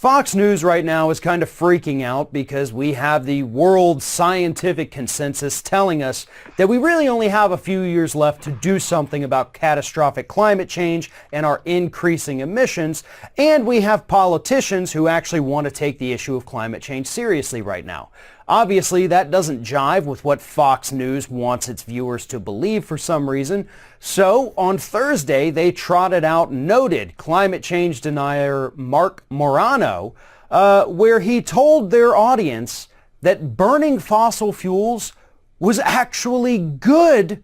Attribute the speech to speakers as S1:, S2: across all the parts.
S1: Fox News right now is kind of freaking out because we have the world scientific consensus telling us that we really only have a few years left to do something about catastrophic climate change and our increasing emissions. And we have politicians who actually want to take the issue of climate change seriously right now. Obviously, that doesn't jive with what Fox News wants its viewers to believe for some reason. So on Thursday, they trotted out noted climate change denier Marc Morano, where he told their audience that burning fossil fuels was actually good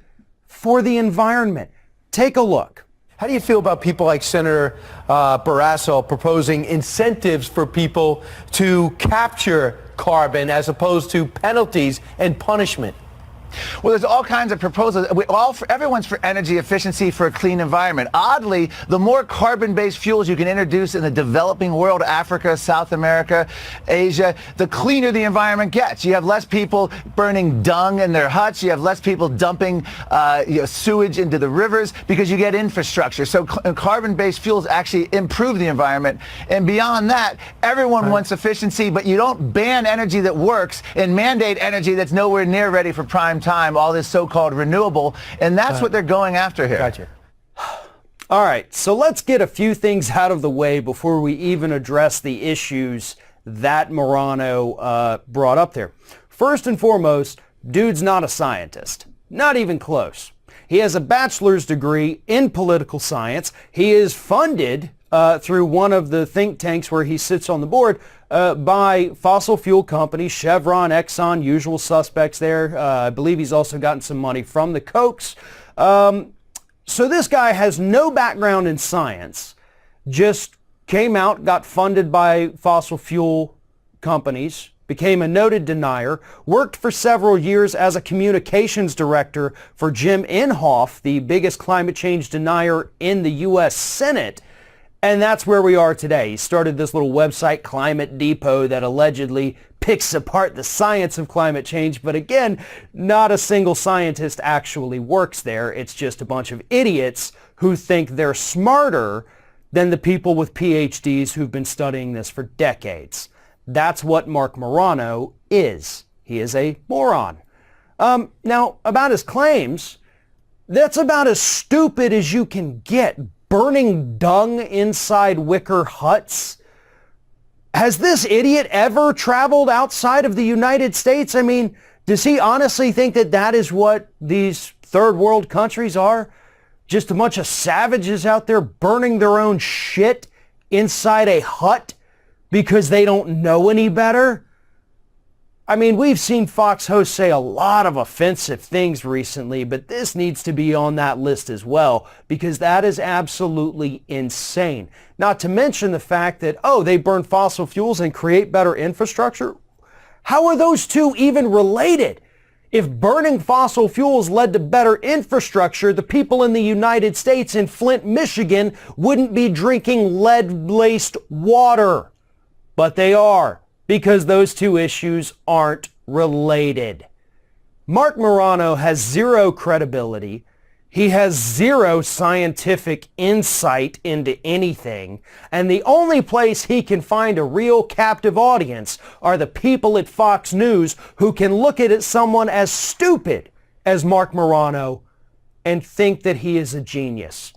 S1: for the environment. Take a look.
S2: How do you feel about people like Senator Barrasso proposing incentives for people to capture carbon as opposed to penalties and punishment?
S3: Well, there's all kinds of proposals. Everyone's for energy efficiency for a clean environment. Oddly, the more carbon-based fuels you can introduce in the developing world, Africa, South America, Asia, the cleaner the environment gets. You have less people burning dung in their huts. You have less people dumping sewage into the rivers because you get infrastructure. So carbon-based fuels actually improve the environment. And beyond that, everyone wants efficiency, but you don't ban energy that works and mandate energy that's nowhere near ready for prime time, all this so-called renewable, and that's what they're going after here.
S2: Gotcha.
S1: All right, so let's get a few things out of the way before we even address the issues that Morano brought up there. First and foremost, dude's not a scientist. Not even close. He has a bachelor's degree in political science. He is funded through one of the think tanks where he sits on the board by fossil fuel companies, Chevron, Exxon, usual suspects there. I believe he's also gotten some money from the Kochs. So this guy has no background in science, just came out, got funded by fossil fuel companies, became a noted denier, worked for several years as a communications director for Jim Inhofe, the biggest climate change denier in the U.S. Senate. And that's where we are today. He started this little website, Climate Depot, that allegedly picks apart the science of climate change. But again, not a single scientist actually works there. It's just a bunch of idiots who think they're smarter than the people with PhDs who've been studying this for decades. That's what Marc Morano is. He is a moron. Now, about his claims, that's about as stupid as you can get. Burning dung inside wicker huts? Has this idiot ever traveled outside of the United States? I mean, does he honestly think that that is what these third world countries are? Just a bunch of savages out there burning their own shit inside a hut because they don't know any better? I mean, we've seen Fox hosts say a lot of offensive things recently, but this needs to be on that list as well, because that is absolutely insane. Not to mention the fact that, oh, they burn fossil fuels and create better infrastructure. How are those two even related? If burning fossil fuels led to better infrastructure, the people in the United States in Flint, Michigan wouldn't be drinking lead-laced water. But they are, because those two issues aren't related. Marc Morano has zero credibility. He has zero scientific insight into anything. And the only place he can find a real captive audience are the people at Fox News who can look at someone as stupid as Marc Morano and think that he is a genius.